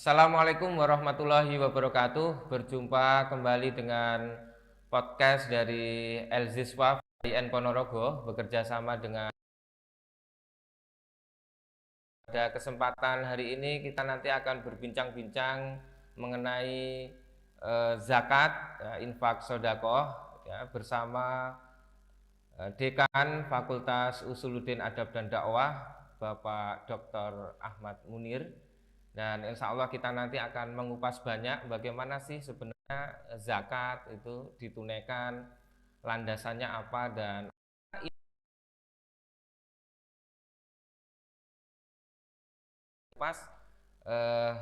Assalamualaikum warahmatullahi wabarakatuh. Berjumpa kembali dengan podcast dari Elziswa IN Ponorogo, bekerja sama dengan. Pada kesempatan hari ini kita nanti akan berbincang-bincang mengenai zakat, infak sodakoh, ya, bersama Dekan Fakultas Usuluddin Adab dan Dakwah, Bapak Dr. Ahmad Munir. Dan insya Allah kita nanti akan mengupas banyak bagaimana sih sebenarnya zakat itu ditunaikan, landasannya apa, dan pas eh,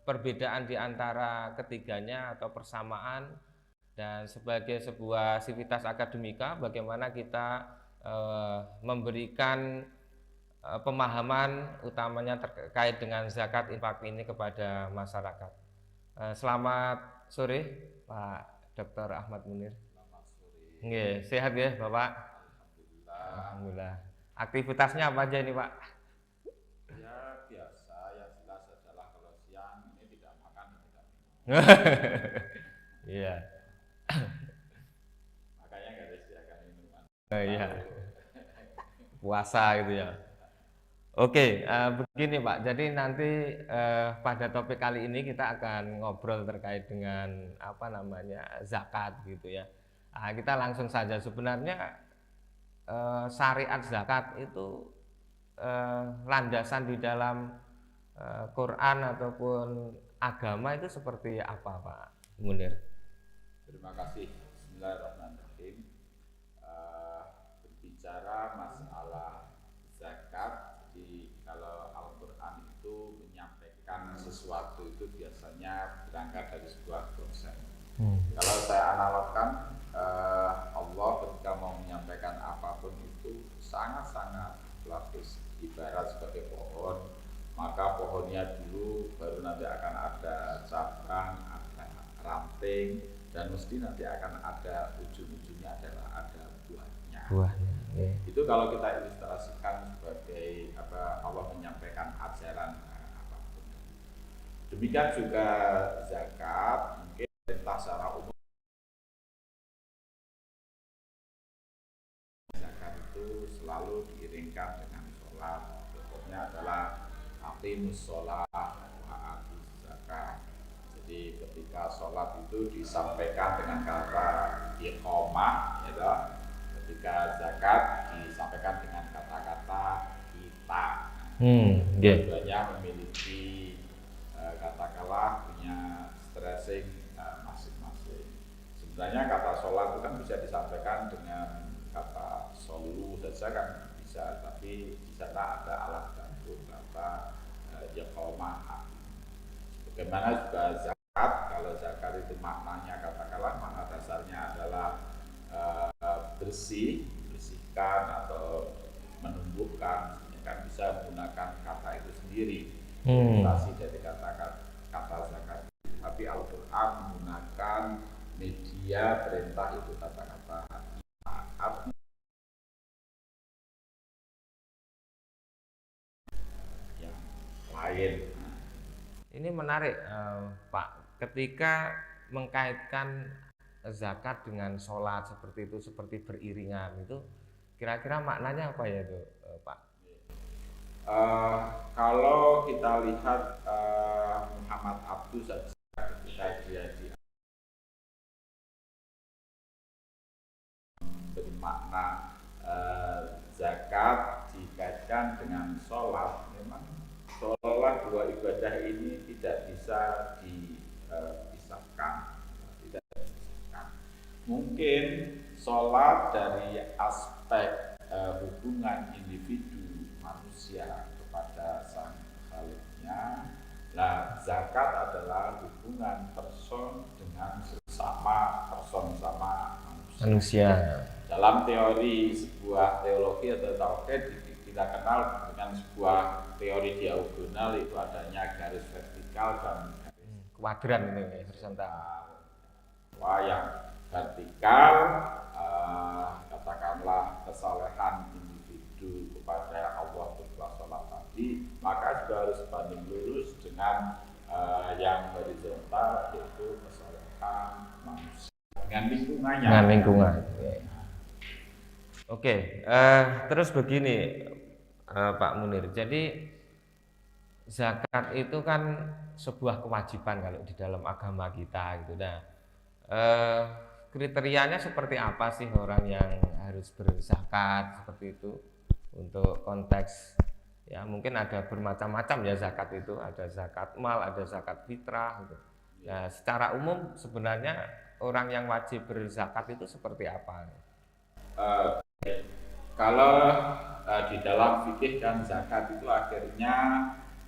perbedaan di antara ketiganya atau persamaan, dan sebagai sebuah sivitas akademika bagaimana kita memberikan pemahaman utamanya terkait dengan zakat infak ini kepada masyarakat. Selamat sore Pak Dr. Ahmad Munir. Selamat sore. Nggih, sehat ya Bapak? Alhamdulillah. Alhamdulillah. Aktivitasnya apa aja ini Pak? Ya biasa, yang jelas adalah kalau siang ini tidak makan, tidak minum. Iya. Makanya nggak disediakan minuman. Iya. Puasa gitu ya. Oke, begini Pak. Jadi nanti pada topik kali ini kita akan ngobrol terkait dengan apa namanya zakat gitu ya. Kita langsung saja. Sebenarnya syariat zakat itu landasan di dalam Quran ataupun agama itu seperti apa Pak Munir? Terima kasih. Bismillahirrahmanirrahim. Berbicara masalah zakat, jadi kalau Al-Quran itu menyampaikan sesuatu itu biasanya berangkat dari sebuah proses. Kalau saya analogkan, Allah ketika mau menyampaikan apapun itu sangat-sangat lapis, ibarat sebagai pohon, maka pohonnya dulu baru nanti akan ada cabang, ada ranting, dan mesti nanti akan ada ujung-ujungnya adalah ada buahnya. Buahnya. Yeah. Itu kalau kita ilustrasikan sebagai apa Allah menyampaikan ajaran apapun. Demikian juga zakat, mungkin perintah secara umum zakat itu selalu diiringkan dengan sholat. Pokoknya adalah aqimus sholat wa atuz zakat. Jadi ketika sholat itu disampaikan dengan kata iqamah, ya, ketika zakat disampaikan dengan kata-kata kita. Keduanya memiliki katakanlah punya stressing masing-masing. Sebenarnya kata sholat itu kan bisa disampaikan dengan kata solu saja kan bisa, tapi di sana ada alat bantu kata iqamah. Bagaimana juga zakat, kalau zakat itu maknanya katakanlah makna dasarnya adalah bersihkan atau menumbuhkan, kan bisa menggunakan kata itu sendiri, mutasi dari kata zakat. Tapi Al-Quran menggunakan media perintah itu kata-kata yang lain. Ini menarik Pak, ketika mengkaitkan zakat dengan sholat seperti itu, seperti beriringan itu, kira-kira maknanya apa ya itu Pak? Kalau kita lihat Muhammad Abduh saja ketika dia bermakna zakat dikaitkan dengan sholat, memang sholat dua ibadah ini tidak bisa dipisahkan, Mungkin sholat dari aspek hubungan individu manusia kepada sang khaliknya. Nah, zakat adalah hubungan person dengan sesama person sama manusia. Dalam teori sebuah teologi atau tauhid kita kenal dengan sebuah teori diagonal, itu adanya garis vertikal dan garis kuadran ini horizontal. Yang vertikal katakanlah kesalehan dengan lingkungannya. Dengan lingkungan. Oke, terus begini Pak Munir. Jadi zakat itu kan sebuah kewajiban kalau di dalam agama kita gitu. Nah, kriterianya seperti apa sih orang yang harus berzakat seperti itu untuk konteks ya mungkin ada bermacam-macam ya zakat itu, ada zakat mal, ada zakat fitrah gitu. Nah, secara umum sebenarnya orang yang wajib berzakat itu seperti apa? Kalau di dalam fikih kan zakat itu akhirnya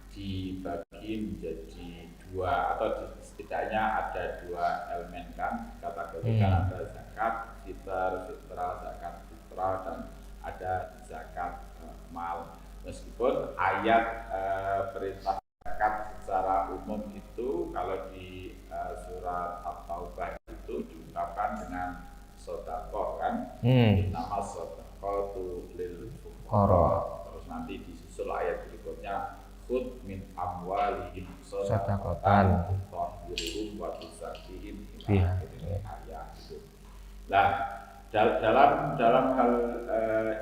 dibagi menjadi dua atau setidaknya ada dua elemen kan kategorikan ada zakat fitrah, zakat fitrah dan ada zakat mal. Meskipun ayat perintah zakat secara umum itu kalau di surat At-Taubah itu diungkapkan dengan sedekah kan, nama sedekah lil fuqara. Terus nanti disusul ayat berikutnya khud min amwalihim shadaqatan tutahhiruhum wa tuzakkihim ila ayat itu. Nah, dalam hal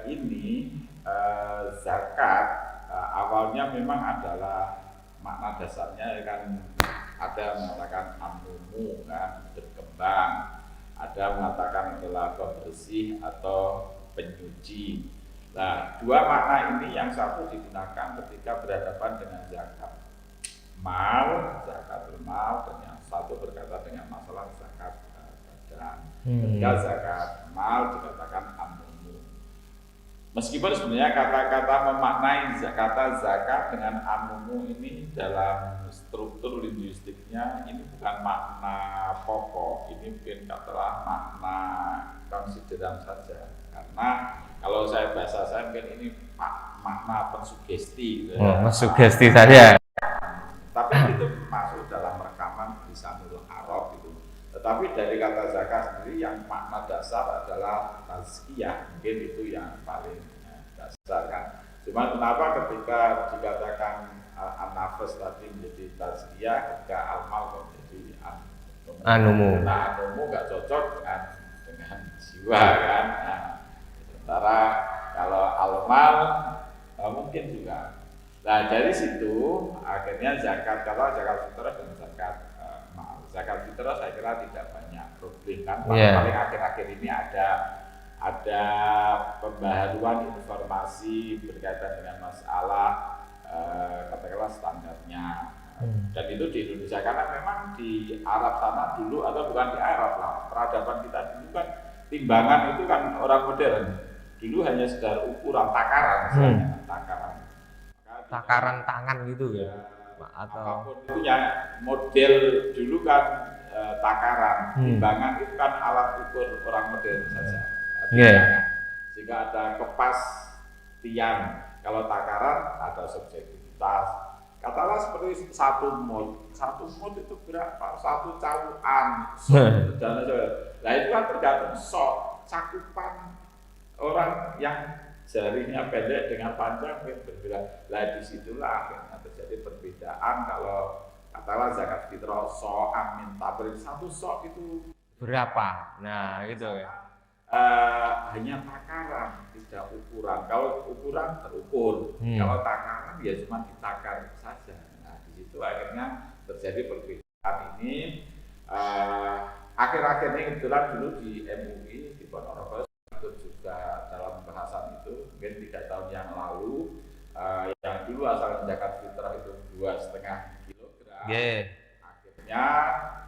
ini zakat awalnya memang adalah makna dasarnya kan ada mengatakan anumu kan berkembang, ada mengatakan adalah pembersih atau penyuci. Nah, dua makna ini yang satu digunakan ketika berhadapan dengan zakat mal, zakatul mal, dan yang satu berkaitan dengan masalah zakat badan. Ketika zakat mal dikatakan anumu. Meskipun sebenarnya kata-kata memaknai kata zakat dengan anumu ini dalam struktur linguistiknya ini bukan makna pokok, ini mungkin katalah makna konsideran saja. Karena kalau bahasa saya mungkin ini makna pensugesti gitu ya. Sugesti saja. Tapi itu masuk dalam rekaman lisanul Arab gitu. Tetapi dari kata zakat sendiri yang makna dasar adalah tazkiyah, mungkin itu yang paling dasar kan. Cuma kenapa ketika dikatakan an-nafas tadi menjadi tazkiyah, ketika al-mal kok menjadi anumu. Nah, anumu nggak cocok dengan jiwa kan. Nah, sementara kalau al-mal mungkin juga. Nah, dari situ akhirnya zakat, kalau zakat fitrah dan zakat mal. Zakat fitrah saya kira tidak banyak problem kan. Paling akhir-akhir ini ada pembaharuan informasi berkaitan dengan masalah katakanlah standarnya. Dan itu di Indonesia karena memang di Arab sana dulu atau bukan di Arab lah, peradaban kita dulu kan timbangan itu kan orang modern. Dulu hanya sekedar ukuran takaran, takaran tangan gitu ya, atau apapun itu ya model dulu kan takaran, timbangan itu kan alat ukur orang modern saja. Jika ada kepas tiang, kalau takaran ada subjektivitas. Katakanlah seperti satu mol itu berapa? Satu cawuan. Nah itu kan tergantung cakupan orang yang jarinya pendek dengan panjang mungkin berbeda. Nah disitulah akhirnya terjadi perbedaan. Kalau katakanlah zakat fitrah min tabrin, satu itu berapa? Nah gitu ya. Hanya takaran, tidak ukuran. Kalau ukuran terukur, kalau takaran ya cuma ditakar saja. Nah di situ akhirnya terjadi perbedaan ini. Akhir-akhir ini kebetulan dulu di MUI di Ponorogo ikut juga dalam pembahasan itu, mungkin 3 tahun yang lalu. Yang dulu asal zakat fitrah itu 2,5 kilogram. Akhirnya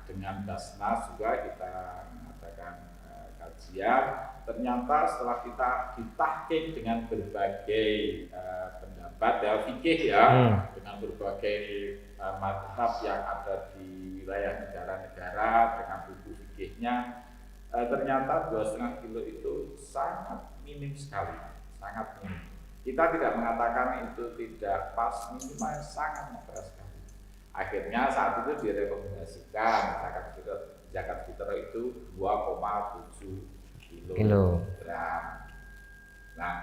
dengan Basnas juga kita mengadakan kajian. Ternyata setelah kita ditahqiq dengan berbagai pendapat ya fikih ya, dengan berbagai madhab yang ada di wilayah negara-negara dengan buku fikihnya, ternyata 2,5 kilo itu sangat minim sekali, sangat minim. Kita tidak mengatakan itu tidak pas, minimal sangat moderat sekali. Akhirnya saat itu direkomendasikan zakat fitrah itu 2,7 kilogram. Nah,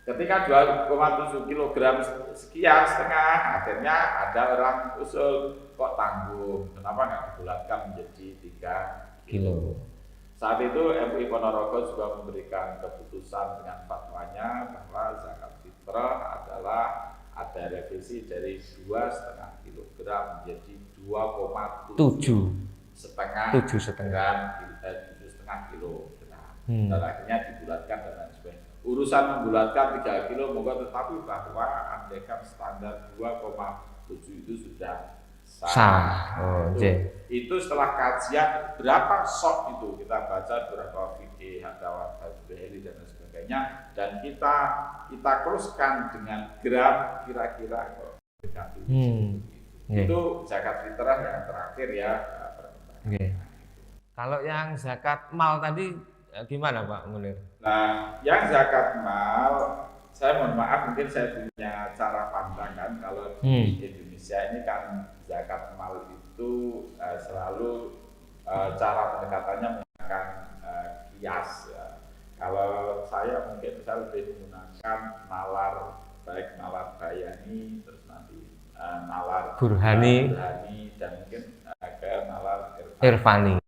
ketika 2,7 kilogram sekian setengah, akhirnya ada orang usul kok tanggung, kenapa nggak dibulatkan menjadi 3 kilo? Saat itu MUI Ponorogo juga memberikan keputusan dengan fatwanya bahwa zakat fitrah adalah ada revisi dari 2,5 kilogram menjadi 2,7 setengah kilogram. Dan akhirnya dibulatkan dan lain sebagainya. Urusan membulatkan 3 kilo monggo, tetapi bahwa andaikan standar 2,7 itu sudah sah. Itu setelah kajian berapa sok itu kita baca berapa fikih, hadawat, hadbeli dan sebagainya, dan kita teruskan dengan gram kira-kira kok dekat itu zakat fitrah yang terakhir ya. Kalau yang zakat mal tadi gimana Pak Munir? Nah, yang zakat mal, saya mohon maaf mungkin saya punya cara pandang kan, kalau di Indonesia ini kan zakat mal itu selalu cara pendekatannya menggunakan kias ya. Kalau saya mungkin saya lebih menggunakan nalar, baik nalar bayani, terus nanti nalar burhani dan mungkin ke nalar irfani.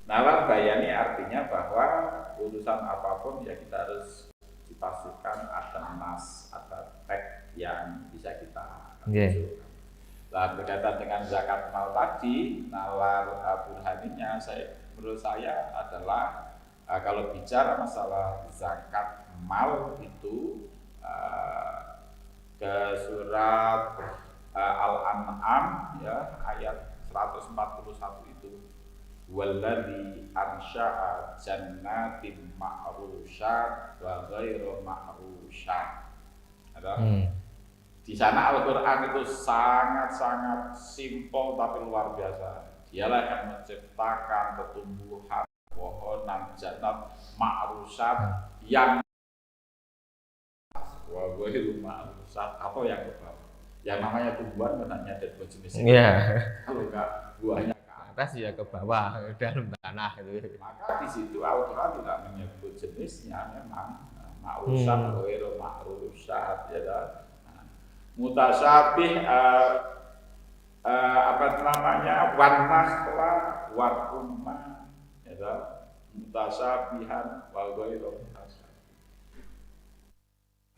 Nalar bayani artinya bahwa urusan apapun ya kita harus dipastikan ada nas, ada teks yang bisa kita tunjukkan. Nah, berkaitan dengan zakat mal tadi, nalar burhaninya menurut saya adalah kalau bicara masalah zakat mal itu ke surat Al-An'am ya ayat 141 itu, walladzi ansha'a jannatin ma'rusyat wa ghairu ma'rusyat. Di sana Al-Qur'an itu sangat-sangat simpel tapi luar biasa. Dialah yang menciptakan tumbuhan, pohonan, jannat ma'rusyat yang wa ghairu ma'rusyat, atau yang yang namanya tumbuhan benarnya ada dua jenis. Kalau enggak buahnya atas ya ke bawah dalam tanah itu. Maka di situ Al-Qur'an tidak menyebut jenisnya, memang ma'rusat ghairu ma'rusat ya kan. Mutasyabih apa namanya warnahla warumma ya kan. Mutasyabihan wa ghairu mutasyabihan.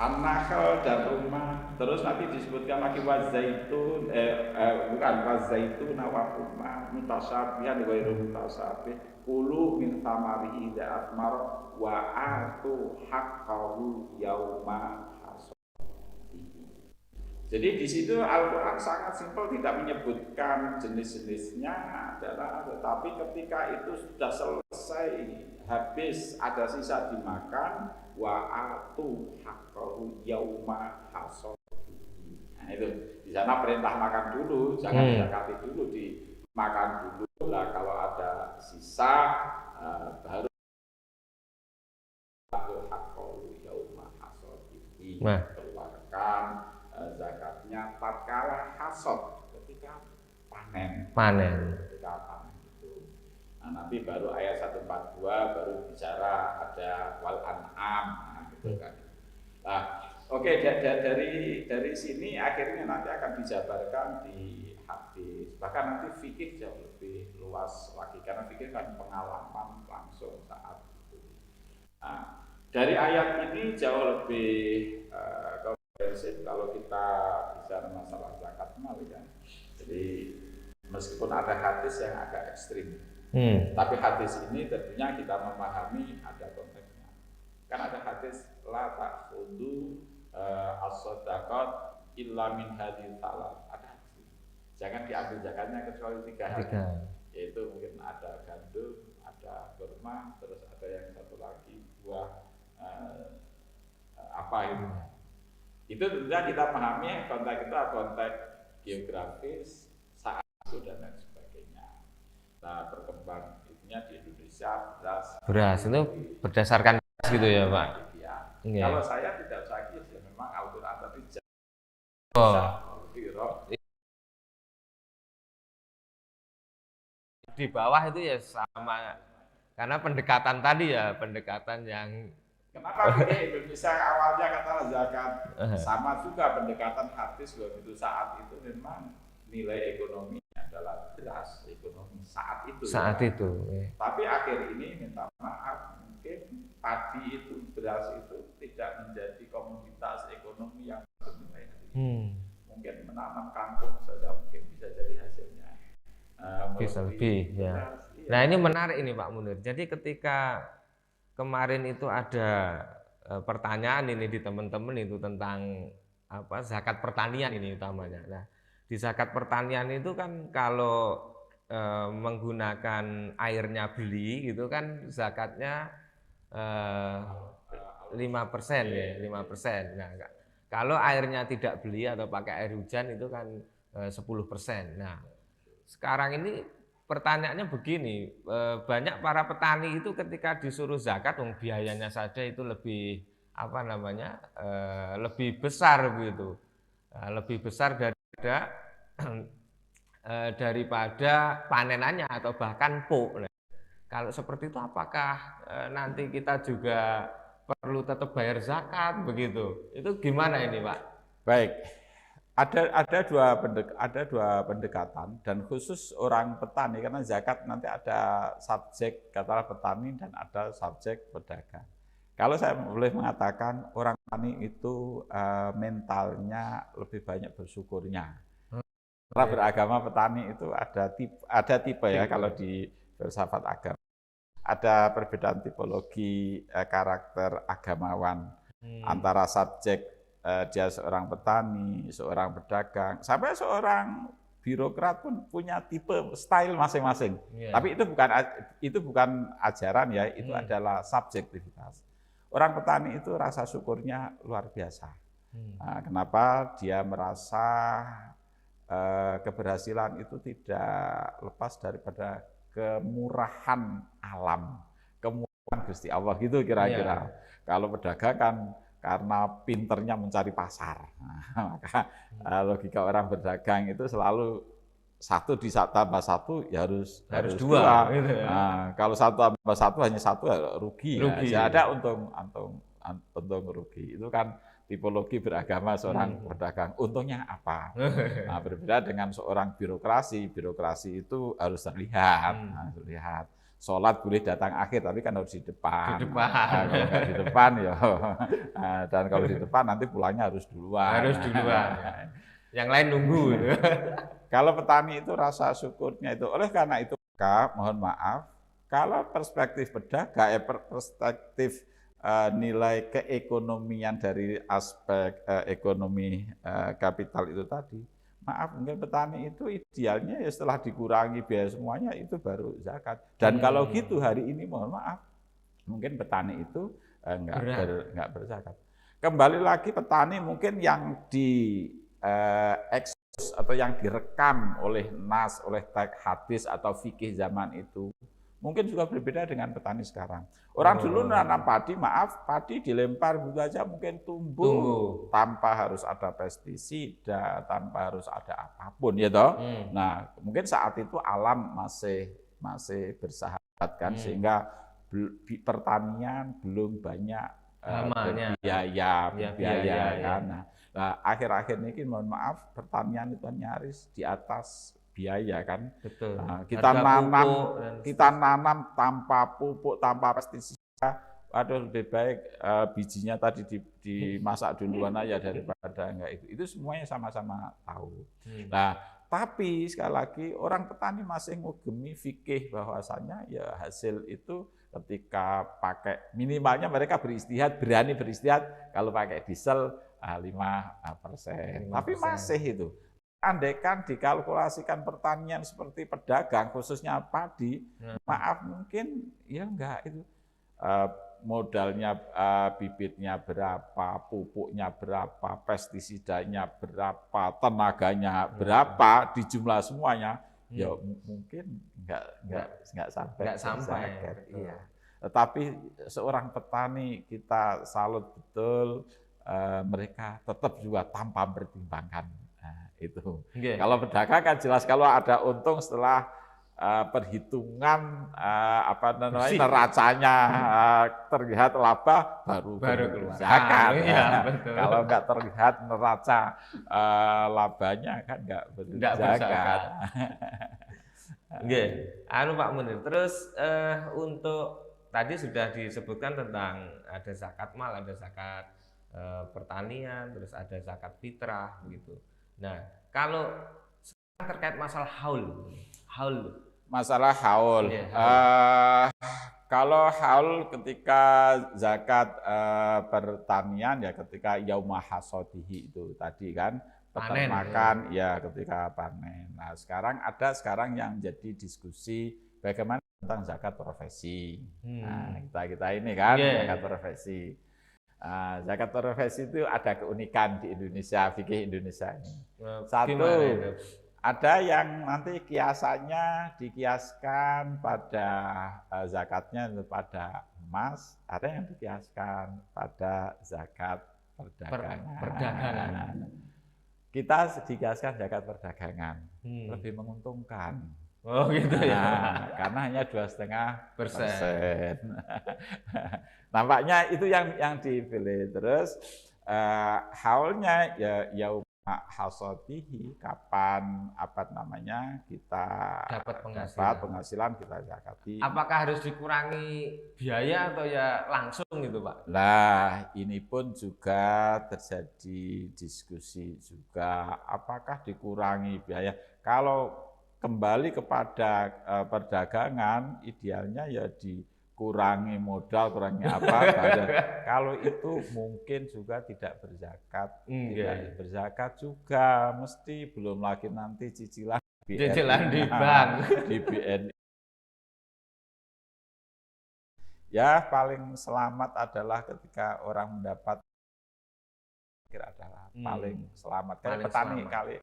An-nakhl dan rumah, terus nanti disebutkan lagi wazaitun bukan wazaitun wa rumah mutasyabihan wa ghairu mutasyabih kulu min thamarihi idza athmar wa atu haqqahu yauma hasadihi. Jadi di situ Al-Qur'an sangat simpel, tidak menyebutkan jenis-jenisnya adalah, tetapi ketika itu sudah selesai habis ada sisa dimakan, wa atu haqqahu yauma hasadihi. Nah itu di sana perintah makan dulu, jangan zakati dulu, dimakan dulu lah. Kalau ada sisa baru atu haqqahu yauma hasadihi, keluarkan zakatnya tatkala hasad, ketika panen. Ketika panen itu. Nah, nanti baru ayat 142 baru bicara ada wal an'am, nah, gitu kan. Nah, oke, dari sini akhirnya nanti akan dijabarkan di hadis. Bahkan nanti fikih jauh lebih luas lagi karena fikih kan pengalaman langsung saat itu. Nah, dari ayat ini jauh lebih komprehensif kalau kita bicara masalah zakat mal ya. Jadi meskipun ada hadis yang agak ekstrim, tapi hadis ini tentunya kita memahami ada konteksnya. Kan ada hadis la ta'khudhu as-shadaqat illa min hadhihi salat. Ada hadis. Jangan diambil zakatnya kecuali 3 hal. Yaitu mungkin ada gandum, ada kurma, terus ada yang satu lagi buah apa itu. Itu tentunya kita pahami konteks itu konteks geografis, saat itu dan lain sebagainya. Nah, berkembang itunya di Indonesia beras itu berdasarkan gitu ya Pak. Ya. Kalau saya tidak sakit ya memang Al-Qur'an tapi di bawah itu ya sama, karena pendekatan tadi ya pendekatan yang kenapa Indonesia awalnya kata zakat sama juga pendekatan hadis begitu saat itu memang nilai ekonominya adalah beras ekonomi saat itu. Saat ya. itu. Tapi akhir ini minta maaf, mungkin padi itu, beras itu tidak menjadi komoditas ekonomi yang bernilai. Mungkin menanam kangkung saja mungkin bisa jadi hasilnya. Bisa lebih ya. Nah ini menarik ini Pak Munir. Jadi ketika kemarin itu ada pertanyaan ini di teman-teman itu tentang zakat pertanian ini utamanya. Nah di zakat pertanian itu kan kalau menggunakan airnya beli gitu kan zakatnya 5% ya 5%. Nah kalau airnya tidak beli atau pakai air hujan itu kan 10%. Nah sekarang ini pertanyaannya begini, banyak para petani itu ketika disuruh zakat, biayanya saja itu lebih lebih besar begitu, lebih besar daripada panenannya atau bahkan pok. Kalau seperti itu, apakah nanti kita juga perlu tetap bayar zakat begitu? Itu gimana ini, Pak? Baik. Ada dua pendekatan dan khusus orang petani karena zakat nanti ada subjek katakanlah petani dan ada subjek pedagang. Kalau saya boleh mengatakan orang petani itu mentalnya lebih banyak bersyukurnya. Karena beragama petani itu ada tipe ya kalau di filsafat agama. Ada perbedaan tipologi karakter agamawan antara subjek dia seorang petani, seorang pedagang, sampai seorang birokrat pun punya tipe style masing-masing. Tapi itu bukan ajaran ya, itu adalah subjektivitas. Orang petani itu rasa syukurnya luar biasa. Nah, kenapa dia merasa keberhasilan itu tidak lepas daripada kemurahan alam, kemurahan Gusti Allah gitu kira-kira. Kalau pedagang kan karena pinternya mencari pasar. Nah, maka logika orang berdagang itu selalu satu ditambah satu ya harus dua. Gitu ya. Nah, kalau satu tambah satu hanya satu ya rugi. Ya. Ada untung rugi. Itu kan tipologi beragama seorang pedagang. Untungnya apa? Nah, berbeda dengan seorang birokrasi. Birokrasi itu harus terlihat. Terlihat. Sholat boleh datang akhir, tapi kan harus di depan. Di depan. Nah, kalau nggak di depan, ya. Dan kalau di depan nanti pulangnya harus duluan. Harus duluan. Yang lain nunggu. Kalau petani itu rasa syukurnya itu. Oleh karena itu, mohon maaf, kalau perspektif pedagang, perspektif nilai keekonomian dari aspek ekonomi kapital itu tadi, maaf, mungkin petani itu idealnya ya setelah dikurangi biaya semuanya itu baru zakat. Dan kalau gitu hari ini mohon maaf, mungkin petani itu enggak berzakat. Kembali lagi petani mungkin yang di ekspos atau yang direkam oleh nas, oleh teks hadis atau fikih zaman itu mungkin juga berbeda dengan petani sekarang. Orang dulu nanam padi, maaf, padi dilempar begitu saja mungkin tumbuh tanpa harus ada pestisida, tanpa harus ada apapun, ya toh. Nah, mungkin saat itu alam masih bersahabat kan, sehingga pertanian belum banyak biaya kan. Nah, akhir-akhir ini mohon maaf, pertanian itu nyaris di atas biaya kan. Betul. Nah, kita nanam tanpa pupuk, tanpa pestisida. Aduh, lebih baik bijinya tadi dimasak duluan aja daripada enggak itu. Itu semuanya sama-sama tahu. Nah, tapi sekali lagi orang petani masih ngugemi fikih bahwasanya ya hasil itu ketika pakai minimalnya mereka berani beristihad kalau pakai diesel 5%. Tapi masih itu. Andaikan dikalkulasikan pertanian seperti pedagang, khususnya padi, maaf mungkin ya enggak itu modalnya bibitnya berapa, pupuknya berapa, pestisidanya berapa, tenaganya berapa, di jumlah semuanya, ya mungkin enggak sampai. Iya. Tetapi seorang petani kita salut betul, mereka tetap juga tanpa mempertimbangkan. Itu. Kalau pedagang kan jelas kalau ada untung setelah perhitungan apa namanya neracanya terlihat laba baru keluar zakat. Ya, betul. Kalau nggak terlihat neraca labanya kan nggak berzakat. Oke, anu Pak Munir. Terus untuk tadi sudah disebutkan tentang ada zakat mal, ada zakat pertanian, terus ada zakat fitrah begitu. Nah, kalau terkait masalah haul. Masalah haul. Kalau haul ketika zakat pertanian ya ketika yauma hasodihi itu tadi kan peternakan ya ketika panen. Nah, sekarang yang jadi diskusi bagaimana tentang zakat profesi. Nah, kita ini kan zakat profesi. Zakat profesi itu ada keunikan di Indonesia, fikih Indonesia ini. Satu, ada yang nanti kiasannya dikiaskan pada zakatnya pada emas, ada yang dikiaskan pada zakat perdagangan. Kita dikiaskan zakat perdagangan, lebih menguntungkan. Oh gitu ya. Karena hanya 2,5%. Nampaknya itu yang dipilih. Terus haulnya ya hasotihi, kapan kita dapat penghasilan kita zakati. Apakah harus dikurangi biaya atau ya langsung gitu Pak? Nah, ini pun juga terjadi diskusi juga, apakah dikurangi biaya. Kalau kembali kepada perdagangan, idealnya ya dikurangi modal, kurangi apa. Kalau itu mungkin juga tidak berzakat, tidak berzakat juga, mesti belum lagi nanti cicilan di bank, di BNI. Ya paling selamat adalah ketika orang mendapat adalah paling selamat. Kalau petani kali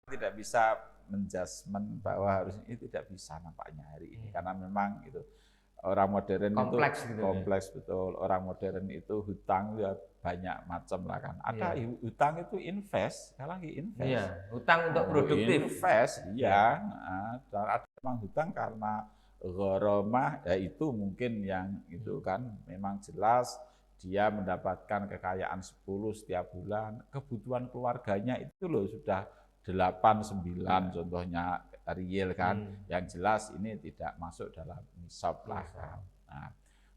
tidak bisa menjudgment bahwa harus ini tidak bisa nampaknya hari ini karena memang itu orang modern kompleks itu gitu kompleks betul. Orang modern itu hutang ya banyak macam lah kan. Ada hutang itu invest, lagi invest. Iya, hutang untuk produktif. Invest, iya. Ada memang hutang karena gharomah, ya itu mungkin yang itu kan memang jelas dia mendapatkan kekayaan 10 setiap bulan, kebutuhan keluarganya itu loh sudah 8-9 contohnya real kan, yang jelas ini tidak masuk dalam nisab lah kan. Nah,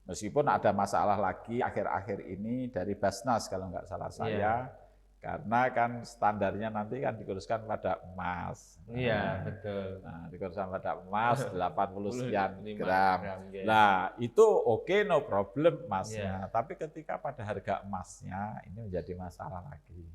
meskipun ada masalah lagi akhir-akhir ini dari Basnas kalau nggak salah saya, karena kan standarnya nanti kan dikurskan pada emas. Iya, betul. Nah, dikurskan pada emas 80 sekian gram. Nah, itu oke, no problem emasnya. Tapi ketika pada harga emasnya ini menjadi masalah lagi.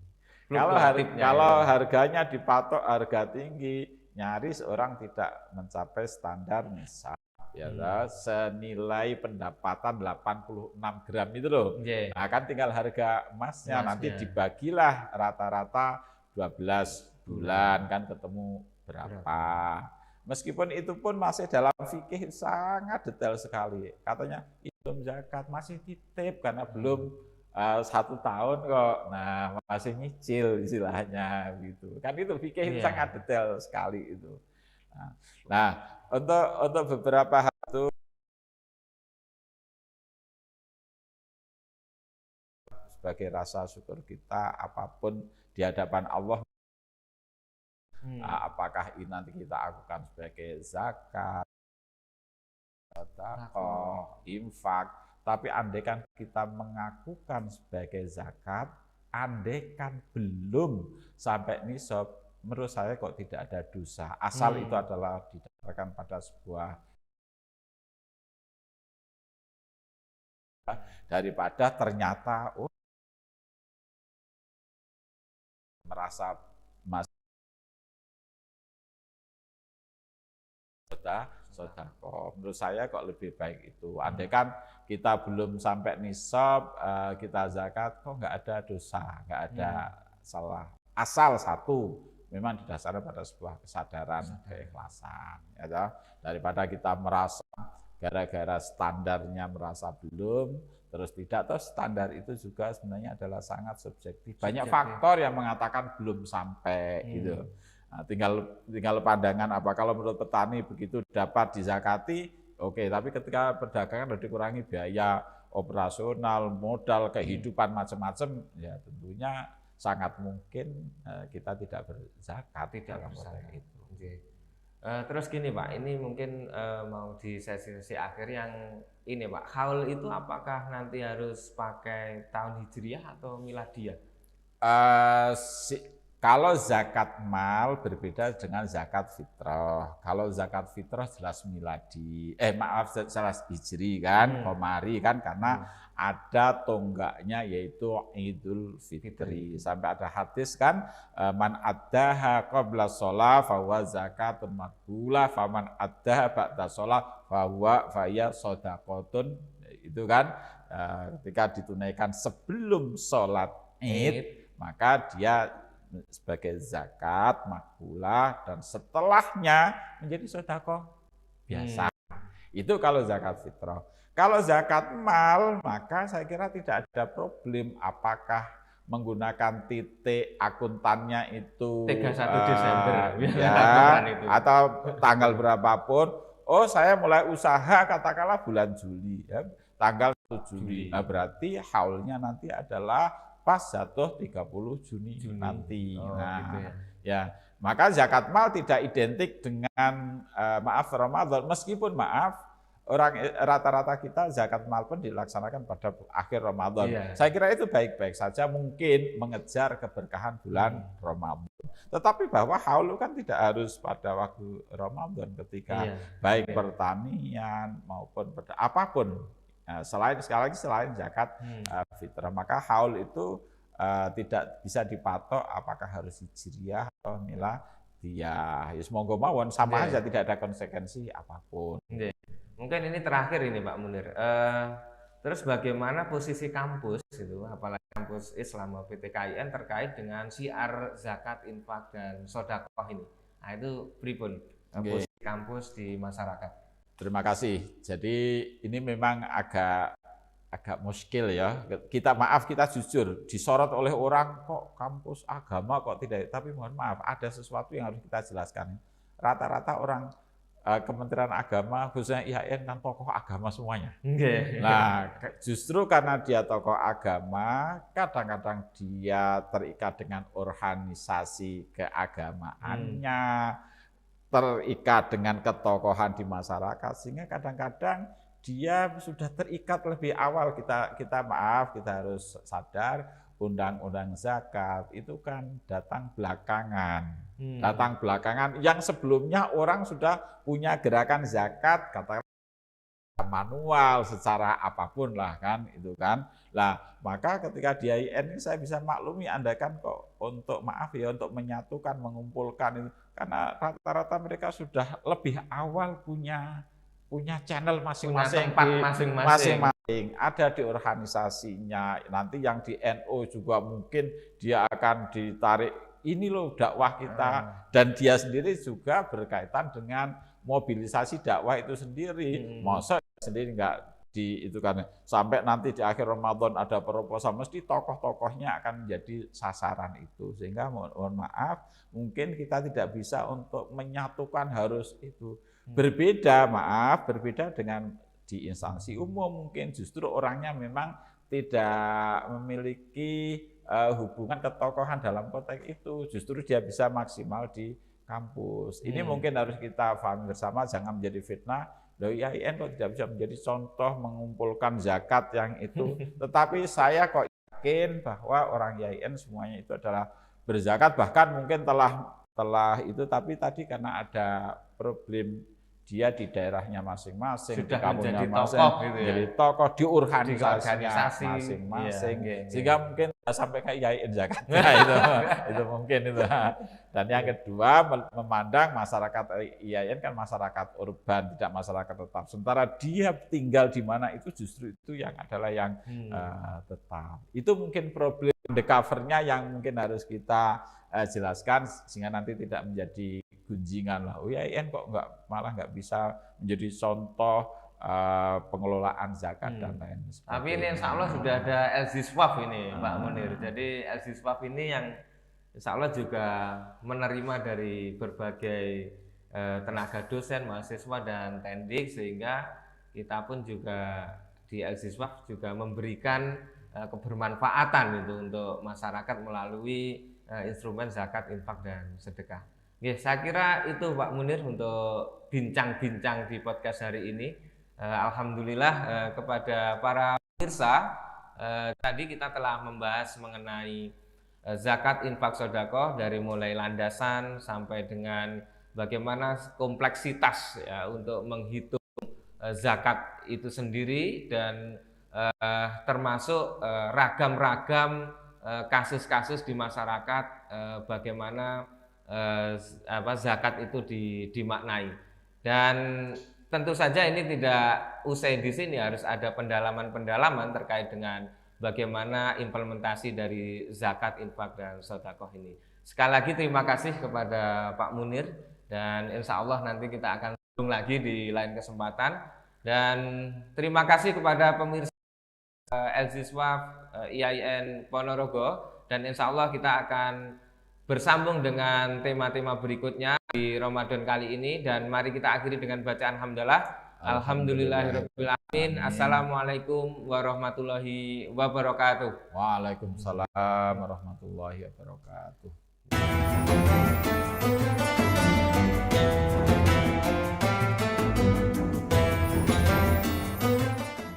Kalau harganya dipatok harga tinggi, nyaris orang tidak mencapai standar nisab. Ya, senilai pendapatan 86 gram itu loh. Nah, kan tinggal harga emasnya nanti dibagilah rata-rata 12 bulan kan ketemu berapa. Meskipun itu pun masih dalam fikih sangat detail sekali. Katanya belum zakat, masih titip karena belum 1 tahun kok. Nah, masih nyicil istilahnya gitu. Kan itu fikih sangat detail sekali itu. Nah, untuk beberapa hal itu sebagai rasa syukur kita apapun di hadapan Allah, apakah ini nanti kita lakukan sebagai zakat, sedekah, infak, tapi andaikan kita mengakukan sebagai zakat, andaikan belum sampai nisab, menurut saya kok tidak ada dosa, asal itu adalah didasarkan pada sebuah daripada ternyata merasa sodako. Menurut saya kok lebih baik itu. Andaikan kita belum sampai nisab, kita zakat, kok nggak ada dosa, nggak ada salah. Asal satu, memang didasarkan pada sebuah kesadaran, keikhlasan. Ya, daripada kita merasa gara-gara standarnya merasa belum, terus tidak, terus standar itu juga sebenarnya adalah sangat subjektif. Banyak faktor yang mengatakan belum sampai gitu. Nah, tinggal pandangan apa. Kalau menurut petani begitu dapat dizakati, oke. Tapi ketika perdagangan udah dikurangi biaya operasional, modal, kehidupan macam-macam, ya tentunya sangat mungkin kita tidak berzakat dalam konteks itu. Okay. Terus gini Pak, ini mungkin mau di sesi akhir yang ini Pak, haul itu apakah nanti harus pakai tahun hijriah atau miladiah? Kalau zakat mal berbeda dengan zakat fitrah. Kalau zakat fitrah jelas miladi, jelas hijri kan, komari kan, karena ada tonggaknya yaitu Idul Fitri. Sampai ada hadis kan, man addaha qabla shalah fahuwa zakatun maqbulah, faman addaha ba'da shalah fahuwa faya shadaqatun. Itu kan, ketika ditunaikan sebelum sholat Id, maka dia sebagai zakat makbulah, dan setelahnya menjadi sedekah biasa. Itu kalau zakat fitrah. Kalau zakat mal, maka saya kira tidak ada problem apakah menggunakan titik akuntannya itu 31 Desember ya, atau tanggal berapapun. Oh, saya mulai usaha katakanlah bulan Juli ya, tanggal 1 Juli. Nah, berarti haulnya nanti adalah pas jatuh 30 Juni nanti. Gitu ya. Maka zakat mal tidak identik dengan Ramadan, meskipun orang rata-rata kita zakat mal pun dilaksanakan pada akhir Ramadan. Saya kira itu baik-baik saja, mungkin mengejar keberkahan bulan Ramadan. Tetapi bahwa haul kan tidak harus pada waktu Ramadan, ketika baik pertanian maupun apapun. Selain zakat fitrah, maka haul itu tidak bisa dipatok apakah harus hijriah atau miladiyah. Ya semoga mawon sama aja, tidak ada konsekuensi apapun. Mungkin ini terakhir ini Pak Munir. Terus bagaimana posisi kampus itu, apalagi kampus Islam PTKIN terkait dengan syiar zakat, infak dan sedekah ini? Nah, itu pripun posisi kampus di masyarakat? Terima kasih. Jadi ini memang agak muskil ya. Kita jujur, disorot oleh orang kok kampus agama kok tidak. Tapi mohon maaf, ada sesuatu yang harus kita jelaskan. Rata-rata orang Kementerian Agama, khususnya IAIN kan tokoh agama semuanya. Nah, justru karena dia tokoh agama, kadang-kadang dia terikat dengan organisasi keagamaannya, terikat dengan ketokohan di masyarakat, sehingga kadang-kadang dia sudah terikat lebih awal. Kita harus sadar, undang-undang zakat itu kan datang belakangan. Datang belakangan, yang sebelumnya orang sudah punya gerakan zakat, katakanlah manual secara apapun lah kan, itu kan. Lah, maka ketika di IAIN ini saya bisa maklumi, Anda kan kok untuk untuk menyatukan, mengumpulkan itu, karena rata-rata mereka sudah lebih awal punya channel masing-masing, masing-masing ada di organisasinya. Nanti yang di NU juga mungkin dia akan ditarik, ini loh dakwah kita, dan dia sendiri juga berkaitan dengan mobilisasi dakwah itu sendiri. Masa sendiri enggak itu kan, sampai nanti di akhir Ramadan ada proposal, mesti tokoh-tokohnya akan menjadi sasaran itu. Sehingga mohon maaf, mungkin kita tidak bisa untuk menyatukan harus itu. Berbeda dengan di instansi umum, mungkin justru orangnya memang tidak memiliki hubungan ketokohan dalam konteks itu, justru dia bisa maksimal di kampus. Ini mungkin harus kita pahami bersama, jangan menjadi fitnah. Loh, IAIN kok tidak bisa menjadi contoh mengumpulkan zakat yang itu. Tetapi saya kok yakin bahwa orang IAIN semuanya itu adalah berzakat, bahkan mungkin telah itu, tapi tadi karena ada problem dia di daerahnya masing-masing, sudah di kampungnya menjadi masing, tokoh gitu ya? Jadi tokoh di organisasinya organisasi masing-masing, sehingga iya. mungkin sampai kayak IAIN zakat. Nah, itu mungkin itu. Dan yang kedua, memandang masyarakat IAIN kan masyarakat urban, tidak masyarakat tetap. Sementara dia tinggal di mana itu justru itu yang adalah yang tetap. Itu mungkin problem undercover-nya yang mungkin harus kita jelaskan, sehingga nanti tidak menjadi gunjingan lah. IAIN kok malah nggak bisa menjadi contoh pengelolaan zakat dan lain sebagainya. Tapi ini insya Allah sudah ada LZ Swaf ini Pak Munir. Jadi LZ Swaf ini yang insya Allah juga menerima dari berbagai tenaga dosen, mahasiswa dan tendik, sehingga kita pun juga di Al-Ziswaf juga memberikan kebermanfaatan itu untuk masyarakat melalui instrumen zakat, infak dan sedekah. Oke, saya kira itu Pak Munir untuk bincang-bincang di podcast hari ini. Alhamdulillah kepada para pemirsa, tadi kita telah membahas mengenai zakat, infak, sedekah dari mulai landasan sampai dengan bagaimana kompleksitas ya untuk menghitung zakat itu sendiri, dan termasuk ragam-ragam kasus-kasus di masyarakat, bagaimana zakat itu dimaknai. Dan tentu saja ini tidak usai di sini, harus ada pendalaman-pendalaman terkait dengan bagaimana implementasi dari zakat, infak, dan sedekah ini. Sekali lagi terima kasih kepada Pak Munir, dan insya Allah nanti kita akan sambung lagi di lain kesempatan. Dan terima kasih kepada pemirsa Al-Ziswaf IAIN Ponorogo, dan insya Allah kita akan bersambung dengan tema-tema berikutnya di Ramadan kali ini. Dan mari kita akhiri dengan bacaan hamdalah. Alhamdulillahirabbil alamin. Assalamualaikum warahmatullahi wabarakatuh. Waalaikumsalam warahmatullahi wabarakatuh.